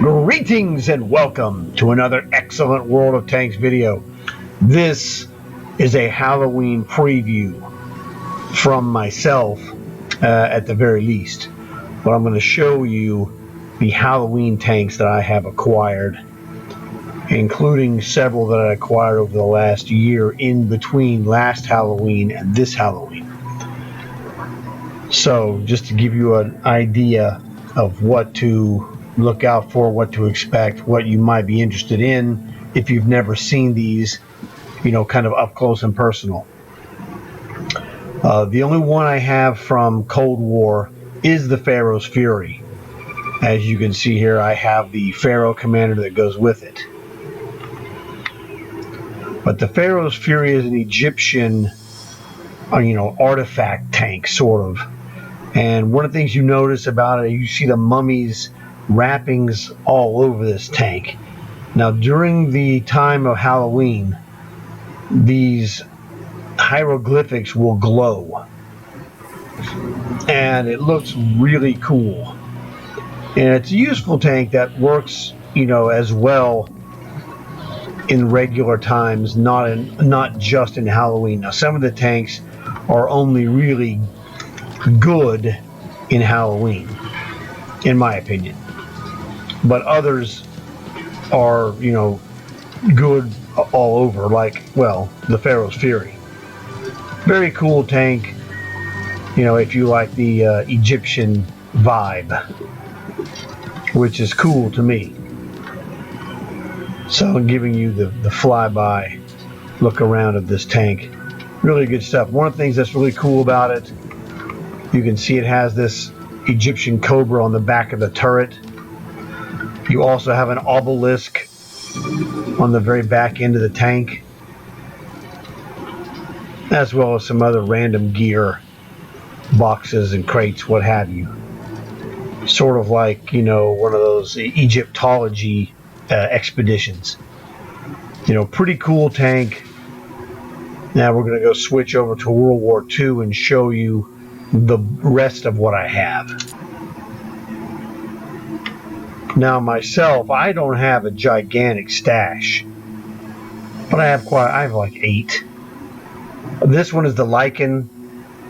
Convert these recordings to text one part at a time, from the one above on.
Greetings and welcome to another excellent World of Tanks video. This is a Halloween preview from myself, at the very least. But I'm going to show you the Halloween tanks that I have acquired, including several that I acquired over the last year in between last Halloween and this Halloween. So just to give you an idea of what to look out for, what to expect, what you might be interested in if you've never seen these, kind of up close and personal. The only one I have from Cold War is the Pharaoh's Fury. As you can see here, I have the Pharaoh Commander that goes with it. But the Pharaoh's Fury is an Egyptian, artifact tank, sort of. And one of the things you notice about it, you see the mummies wrappings all over this tank. Now, during the time of Halloween, these hieroglyphics will glow, and it looks really cool. And it's a useful tank that works, as well in regular times, not just in Halloween. Now, some of the tanks are only really good in Halloween, in my opinion, but others are, good all over, like, the Pharaoh's Fury. Very cool tank, if you like the Egyptian vibe, which is cool to me. So I'm giving you the flyby look around of this tank. Really good stuff. One of the things that's really cool about it, you can see it has this Egyptian cobra on the back of the turret. You also have an obelisk on the very back end of the tank, as well as some other random gear, boxes and crates, what have you. Sort of like, one of those Egyptology expeditions. Pretty cool tank. Now we're going to go switch over to World War II and show you the rest of what I have. Now myself, I don't have a gigantic stash, but I have like 8. This one is the Lykan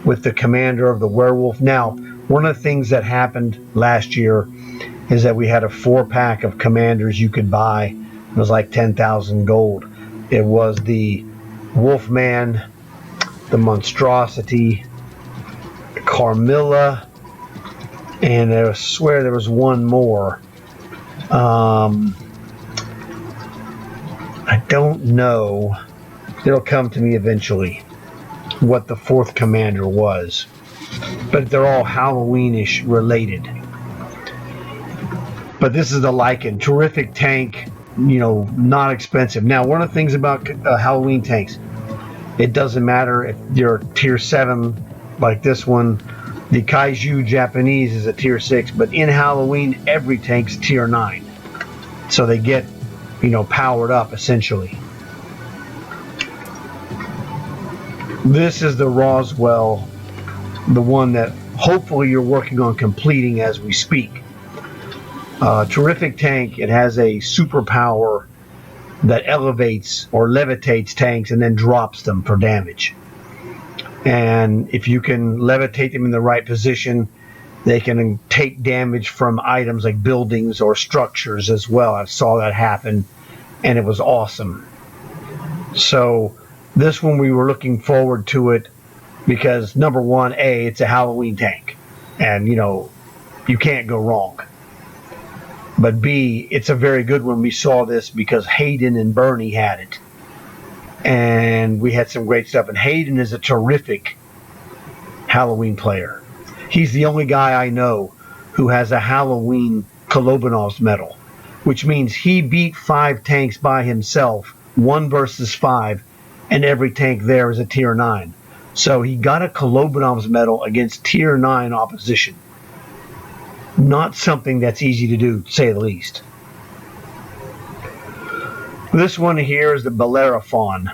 with the commander of the werewolf. Now, one of the things that happened last year is that we had a 4-pack of commanders you could buy. It was like 10,000 gold. It was the Wolfman, the Monstrosity, Carmilla, and I swear there was one more. I don't know. It'll come to me eventually what the 4th commander was, but they're all Halloweenish related. But this is the Lykan, terrific tank, not expensive. Now, one of the things about Halloween tanks, it doesn't matter if you're tier 7 like this one. The Kaiu Japanese is a tier 6, but in Halloween every tank's tier 9, so they get powered up essentially. This is the Roswell, the one that hopefully you're working on completing as we speak. Terrific tank. It has a superpower that elevates or levitates tanks and then drops them for damage. And if you can levitate them in the right position, they can take damage from items like buildings or structures as well. I saw that happen, and it was awesome. So this one, we were looking forward to it because, number one, it's a Halloween tank, and you can't go wrong. But B, it's a very good one. We saw this because Hayden and Bernie had it, and we had some great stuff. And Hayden is a terrific Halloween player. He's the only guy I know who has a Halloween Kolobanov's medal, which means he beat 5 tanks by himself, 1 versus 5, and every tank there is a tier 9. So he got a Kolobanov's medal against tier 9 opposition. Not something that's easy to do, to say the least. This one here is the Bellerophon.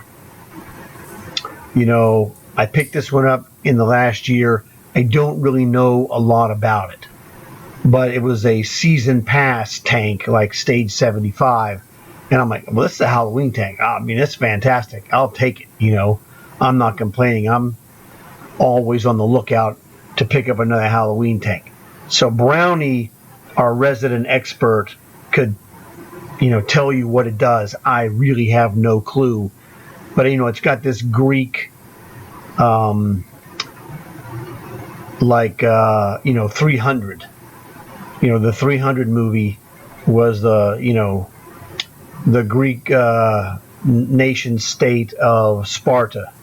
I picked this one up in the last year. I don't really know a lot about it. but it was a season pass tank, like stage 75. And I'm like, well, this is a Halloween tank. I mean, it's fantastic. I'll take it. You know, I'm not complaining. I'm always on the lookout to pick up another Halloween tank. So Brownie, our resident expert, could, you know, tell you what it does. I really have no clue. But, you know, it's got this Greek, you know, 300. You know, the 300 movie was the, you know, the Greek nation state of Sparta.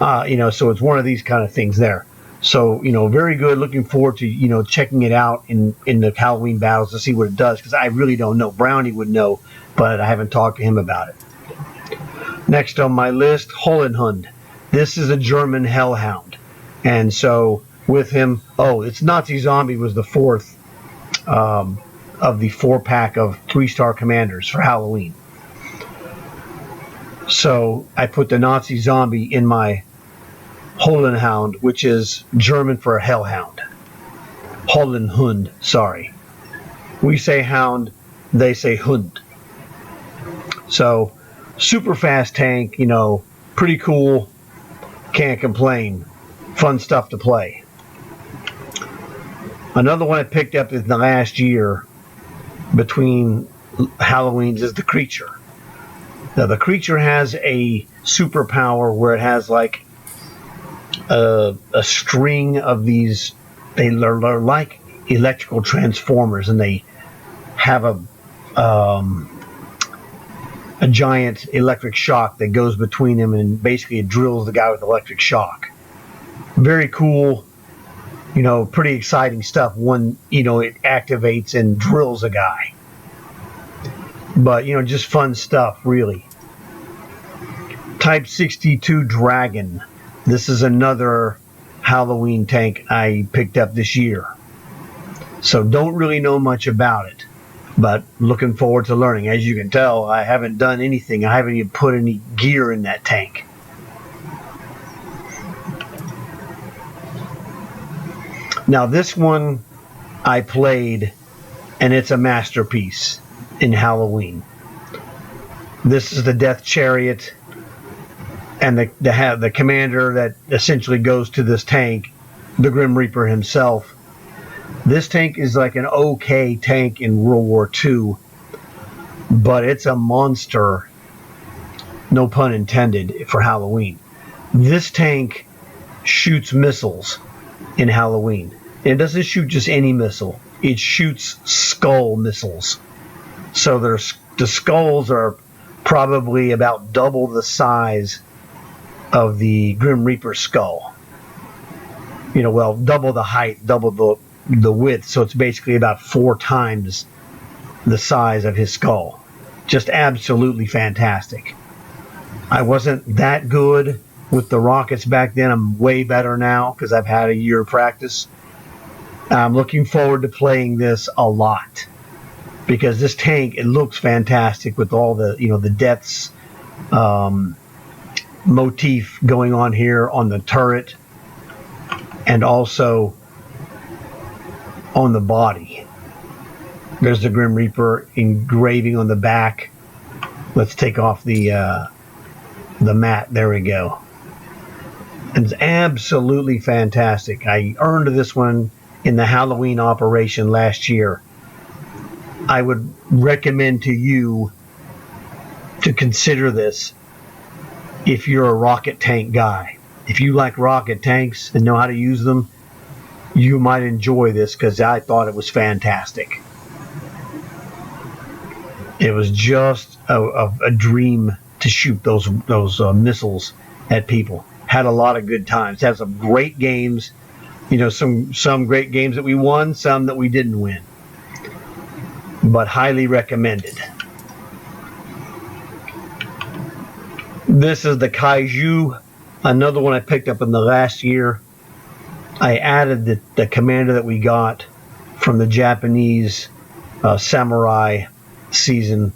You know, so it's one of these kind of things there. So, you know, very good. Looking forward to, you know, checking it out in the Halloween battles to see what it does, because I really don't know. Brownie would know, but I haven't talked to him about it. Next on my list, Hitlerhund. This is a German hellhound. And so with him, it's Nazi Zombie was the fourth of the 4-pack of 3-star commanders for Halloween. So I put the Nazi Zombie in my Hitlerhund, which is German for a hellhound. Hitlerhund, sorry. We say hound, they say Hund. So super fast tank, you know, pretty cool. Can't complain. Fun stuff to play. Another one I picked up in the last year between Halloweens is the Creature. Now, the Creature has a superpower where it has like a string of these. They're like electrical transformers, and they have a giant electric shock that goes between them, and basically it drills the guy with electric shock. Very cool, you know, pretty exciting stuff when, you know, it activates and drills a guy. But, you know, just fun stuff, really. Type 62 Dragon. This is another Halloween tank I picked up this year. So don't really know much about it, but looking forward to learning. As you can tell, I haven't done anything. I haven't even put any gear in that tank. Now this one I played, and it's a masterpiece in Halloween. This is the Death Chariot, and the commander that essentially goes to this tank, the Grim Reaper himself. This tank is like an okay tank in World War II, but it's a monster, no pun intended, for Halloween. This tank shoots missiles in Halloween. And it doesn't shoot just any missile. It shoots skull missiles. So the skulls are probably about double the size of the Grim Reaper skull. You know, well, double the height, double the width, so it's basically about 4 times the size of his skull. Just absolutely fantastic. I wasn't that good with the rockets back then. I'm way better now because I've had a year of practice. I'm looking forward to playing this a lot because this tank, it looks fantastic with all the, you know, the deaths motif going on here on the turret and also on the body. There's the Grim Reaper engraving on the back. Let's take off the mat. There we go. It's absolutely fantastic. I earned this one in the Halloween operation last year. I would recommend to you to consider this if you're a rocket tank guy. If you like rocket tanks and know how to use them, you might enjoy this because I thought it was fantastic. It was just a dream to shoot those missiles at people. Had a lot of good times. Had some great games. You know, some great games that we won, some that we didn't win. But highly recommended. This is the Kaiu, another one I picked up in the last year. I added the commander that we got from the Japanese samurai season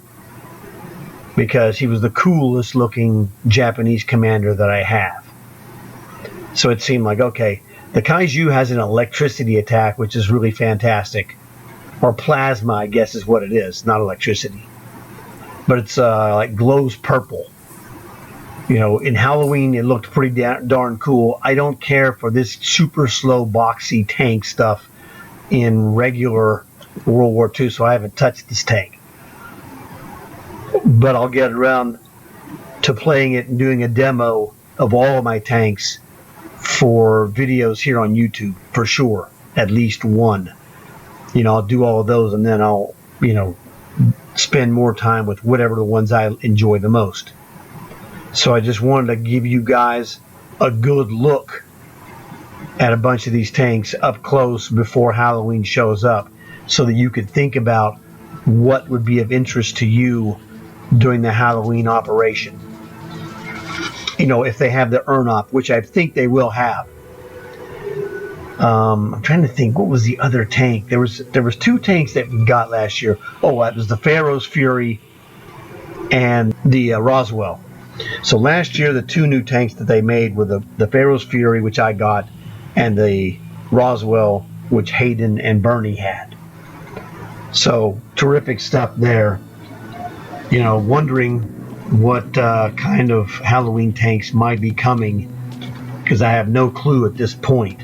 because he was the coolest looking Japanese commander that I have. So it seemed like, okay, the Kaiu has an electricity attack, which is really fantastic. or plasma, I guess is what it is, not electricity. But it's like glows purple. You know, in Halloween, it looked pretty darn cool. I don't care for this super slow, boxy tank stuff in regular World War II, so I haven't touched this tank. But I'll get around to playing it and doing a demo of all of my tanks for videos here on YouTube, for sure. At least one. You know, I'll do all of those, and then I'll, you know, spend more time with whatever the ones I enjoy the most. So I just wanted to give you guys a good look at a bunch of these tanks up close before Halloween shows up, so that you could think about what would be of interest to you during the Halloween operation. You know, if they have the Urnop, which I think they will have. I'm trying to think, what was the other tank? There was two tanks that we got last year. Oh, it was the Pharaoh's Fury and the Roswell. So last year, the two new tanks that they made were the Pharaoh's Fury, which I got, and the Roswell, which Hayden and Bernie had. So terrific stuff there. You know, wondering what kind of Halloween tanks might be coming, because I have no clue at this point.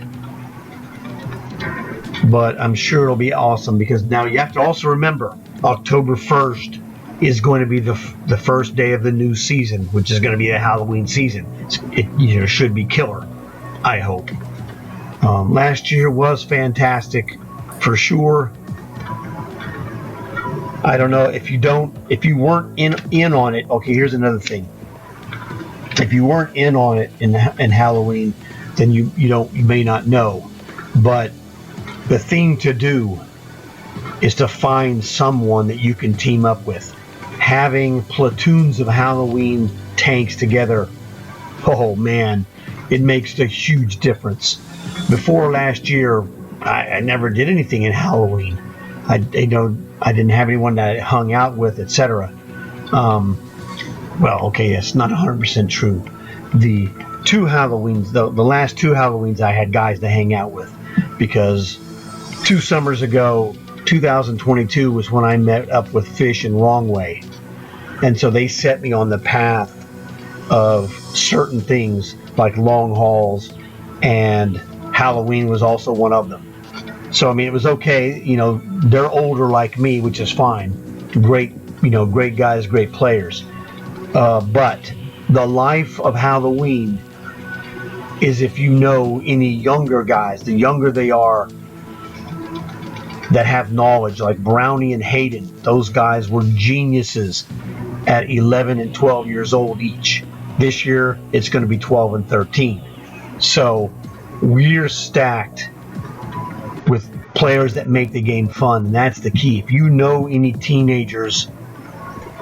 But I'm sure it'll be awesome, because now you have to also remember October 1st is going to be the first day of the new season, which is going to be the Halloween season. It should be killer, I hope. Last year was fantastic for sure. I don't know if you weren't in on it. Okay, here's another thing. If you weren't in on it in Halloween, then you may not know. But the thing to do is to find someone that you can team up with. Having platoons of Halloween tanks together, oh man, it makes a huge difference. Before last year, I never did anything in Halloween. I didn't have anyone that I hung out with, etc. Well, okay, that's not 100% true. The two Halloweens, the last two Halloweens, I had guys to hang out with, because 2 summers ago, 2022 was when I met up with Fish and Wrongway, and so they set me on the path of certain things like long hauls, and Halloween was also one of them. So I mean, it was okay. You know, they're older like me, which is fine. Great, great guys, great players. But the life of Halloween is if you know any younger guys, the younger they are, that have knowledge, like Brownie and Hayden. Those guys were geniuses at 11 and 12 years old each. This year, it's going to be 12 and 13. So we're stacked with players that make the game fun, and that's the key. If you know any teenagers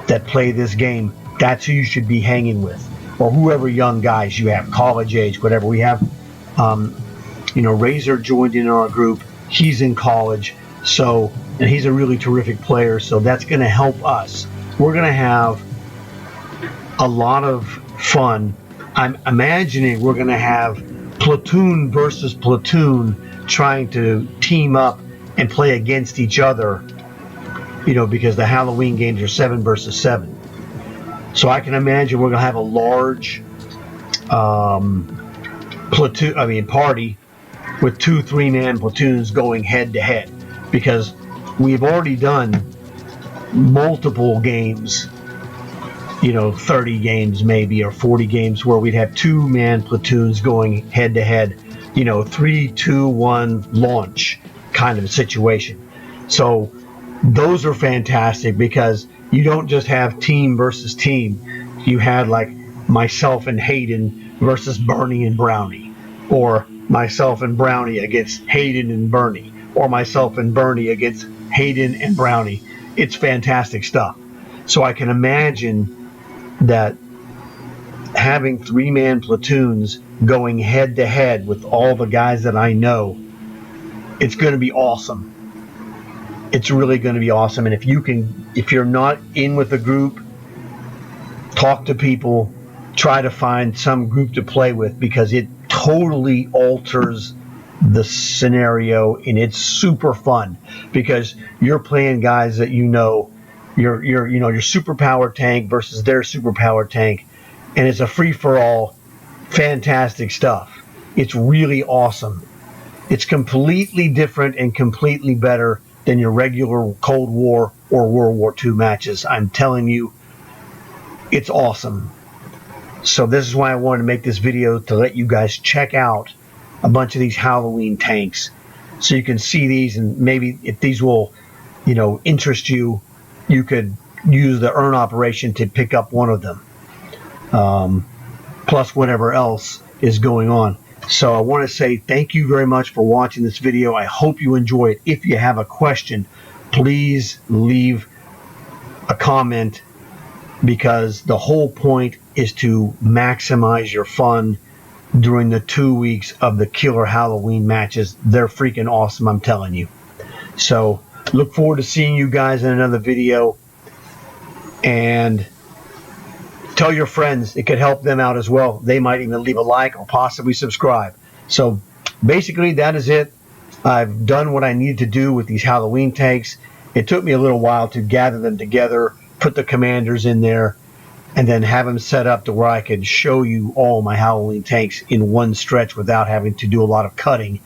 that play this game, that's who you should be hanging with, or whoever young guys you have, college age, whatever. We have, Razor joined in our group. He's in college, and he's a really terrific player, so that's going to help us. We're going to have a lot of fun. I'm imagining we're going to have platoon versus platoon trying to team up and play against each other, because the Halloween games are 7 versus 7. So I can imagine we're going to have a large party with 2 3-man platoons going head to head, because we've already done multiple games, 30 games maybe, or 40 games, where we'd have 2-man platoons going head to head, 3, 2, 1 launch kind of a situation. So those are fantastic, because you don't just have team versus team. You had like myself and Hayden versus Bernie and Brownie, or myself and Brownie against Hayden and Bernie, or myself and Bernie against Hayden and Brownie. It's fantastic stuff. So I can imagine that having 3-man platoons going head to head with all the guys that I know, it's going to be awesome. It's really going to be awesome. And if you're not in with a group, talk to people, try to find some group to play with, because it totally alters the scenario, and it's super fun because you're playing guys that your superpower tank versus their superpower tank, and it's a free-for-all. Fantastic stuff. It's really awesome. It's completely different and completely better than your regular Cold War or World War II matches. I'm telling you, it's awesome. So this is why I wanted to make this video, to let you guys check out a bunch of these Halloween tanks so you can see these, and maybe if these will, interest you, you could use the earn operation to pick up one of them, plus whatever else is going on. So I want to say thank you very much for watching this video. I hope you enjoy it. If you have a question, please leave a comment, because the whole point is to maximize your fun during the 2 weeks of the killer Halloween matches. They're freaking awesome, I'm telling you. So look forward to seeing you guys in another video, and tell your friends. It could help them out as well. They might even leave a like or possibly subscribe. So basically that is it. I've done what I needed to do with these Halloween tanks. It took me a little while to gather them together, put the commanders in there, and then have them set up to where I could show you all my Halloween tanks in one stretch without having to do a lot of cutting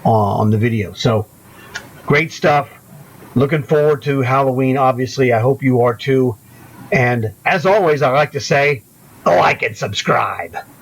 on the video. So great stuff. Looking forward to Halloween, obviously. I hope you are too. And as always, I like to say, like and subscribe.